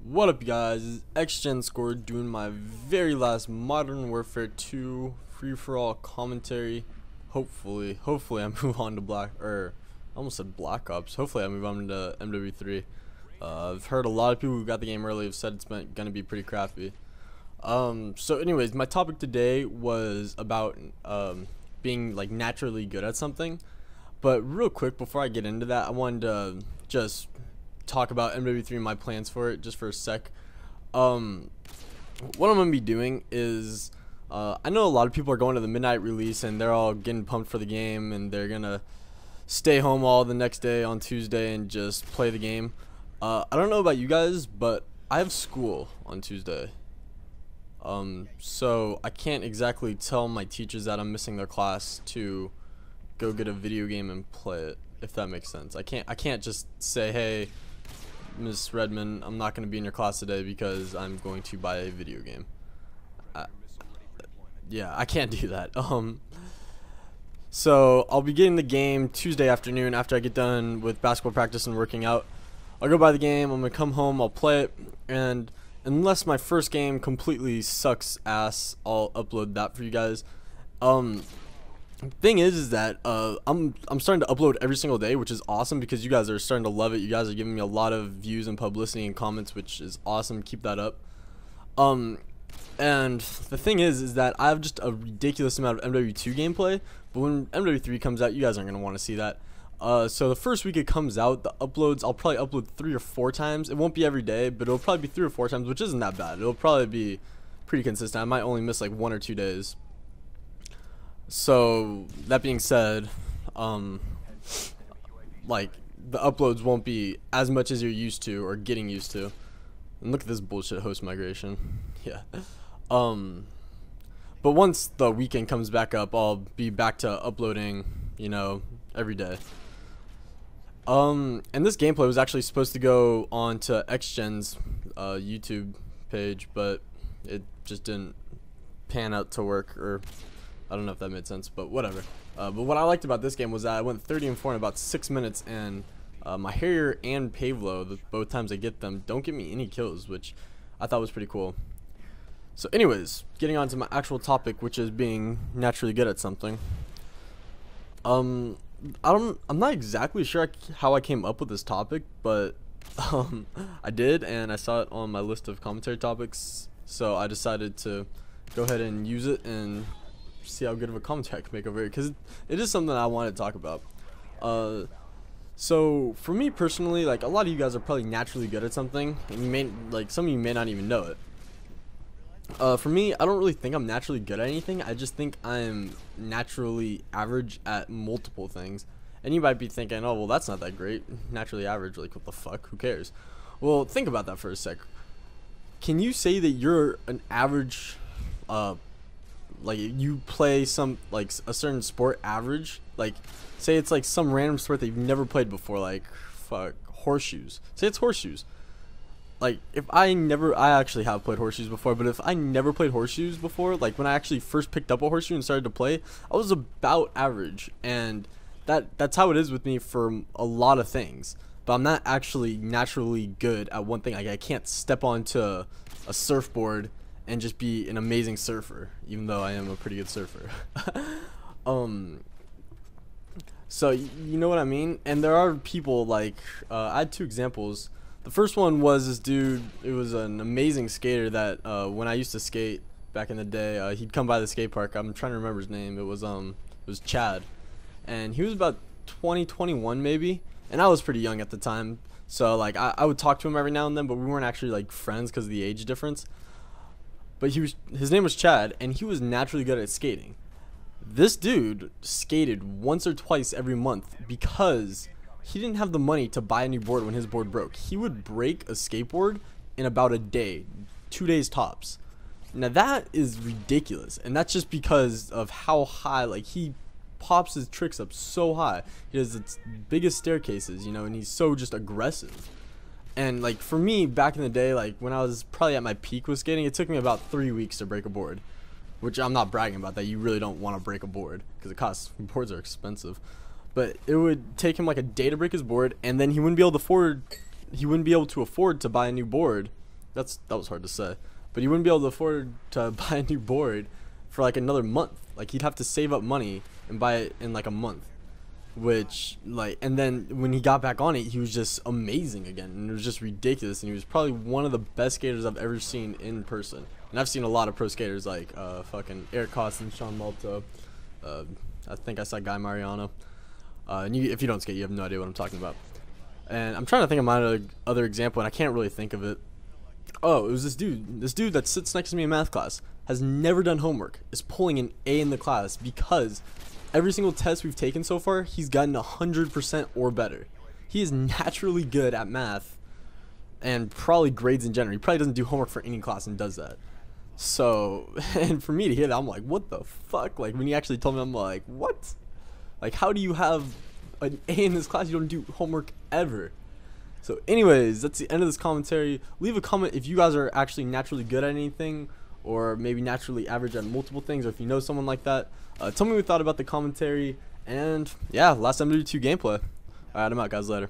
What up, you guys? It's XGen Score doing my very last Modern Warfare 2 free-for-all commentary. Hopefully I move on to I almost said Black Ops. Hopefully I move on to Mw2. I've heard a lot of people who got the game early have said it's gonna be pretty crappy. So anyways, my topic today was about being like naturally good at something. But real quick, before I get into that, I wanted to just talk about Mw3 and my plans for it just for a sec. What I'm gonna be doing is I know a lot of people are going to the midnight release and they're all getting pumped for the game and they're gonna stay home all the next day on Tuesday and just play the game. I don't know about you guys, but I have school on Tuesday, so I can't exactly tell my teachers that I'm missing their class to go get a video game and play it, if that makes sense. I can't just say, hey, Miss Redmond, I'm not going to be in your class today because I'm going to buy a video game. Yeah, I can't do that. So I'll be getting the game Tuesday afternoon after I get done with basketball practice and working out. I'll go buy the game, I'm going to come home, I'll play it, and unless my first game completely sucks ass, I'll upload that for you guys. Thing is that I'm starting to upload every single day, which is awesome because you guys are starting to love it. You guys are giving me a lot of views and publicity and comments, which is awesome. Keep that up. And the thing is that I have just a ridiculous amount of Mw2 gameplay, but when Mw3 comes out, you guys aren't gonna want to see that. So the first week it comes out, the uploads, I'll probably upload 3 or 4 times. It won't be every day, but it'll probably be 3 or 4 times, which isn't that bad. It'll probably be pretty consistent. I might only miss like 1 or 2 days. So that being said, like the uploads won't be as much as you're used to or getting used to. And look at this bullshit host migration. Yeah. But once the weekend comes back up, I'll be back to uploading, you know, every day. And this gameplay was actually supposed to go on to XGen's YouTube page, but it just didn't pan out to work, or I don't know if that made sense, but whatever. But what I liked about this game was that I went 30 and 4 in about 6 minutes, and my Harrier and Pavlo, both times I get them, don't give me any kills, which I thought was pretty cool. So anyways, getting on to my actual topic, which is being naturally good at something. I'm not exactly sure how I came up with this topic, but I did, and I saw it on my list of commentary topics, so I decided to go ahead and use it and see how good of a commentary I can make over here, because it is something I want to talk about. So for me personally, like a lot of you guys are probably naturally good at something, and you may, like, some of you may not even know it. For me, I don't really think I'm naturally good at anything. I just think I'm naturally average at multiple things. And you might be thinking, oh well, that's not that great. Naturally average, like what the fuck? Who cares? Well, think about that for a sec. Can you say that you're an average, like you play some, like a certain sport average? Like say it's like some random sport that you've never played before, like fuck, horseshoes. Say it's horseshoes. Like if I actually have played horseshoes before, but if I never played horseshoes before, like when I actually first picked up a horseshoe and started to play, I was about average, and that's how it is with me for a lot of things. But I'm not actually naturally good at one thing. Like I can't step onto a surfboard and just be an amazing surfer, even though I am a pretty good surfer. So you know what I mean? And there are people like I had 2 examples. The first one was this dude. It was an amazing skater that when I used to skate back in the day, he'd come by the skate park. I'm trying to remember his name. It was Chad, and he was about 20, 21 maybe, and I was pretty young at the time. So like I would talk to him every now and then, but we weren't actually like friends because of the age difference. But his name was Chad, and he was naturally good at skating. This dude skated once or twice every month because he didn't have the money to buy a new board when his board broke. He would break a skateboard in about a day, 2 days tops. Now that is ridiculous, and that's just because of how high, like he pops his tricks up so high. He has the biggest staircases, you know, and he's so just aggressive. And like for me back in the day, like when I was probably at my peak with skating, it took me about 3 weeks to break a board, which I'm not bragging about that. You really don't want to break a board because boards are expensive. But it would take him like a day to break his board, and then he wouldn't be able to afford to buy a new board that was hard to say, but he wouldn't be able to afford to buy a new board for like another month. Like he'd have to save up money and buy it in like a month, which like, and then when he got back on it, he was just amazing again, and it was just ridiculous. And he was probably one of the best skaters I've ever seen in person. And I've seen a lot of pro skaters like fucking Eric Costin, Sean Mw2. I think I saw Guy Mariano. And if you don't skate, you have no idea what I'm talking about. And I'm trying to think of my other example, and I can't really think of it. Oh, it was this dude. This dude that sits next to me in math class has never done homework, is pulling an A in the class because every single test we've taken so far, he's gotten 100% or better. He is naturally good at math and probably grades in general. He probably doesn't do homework for any class and does that. So, and for me to hear that, I'm like, what the fuck? Like, when he actually told me, I'm like, what? Like, how do you have an A in this class? You don't do homework ever. So anyways, that's the end of this commentary. Leave a comment if you guys are actually naturally good at anything, or maybe naturally average at multiple things, or if you know someone like that. Tell me what you thought about the commentary, and yeah, last Mw2 gameplay. Alright, I'm out, guys. Later.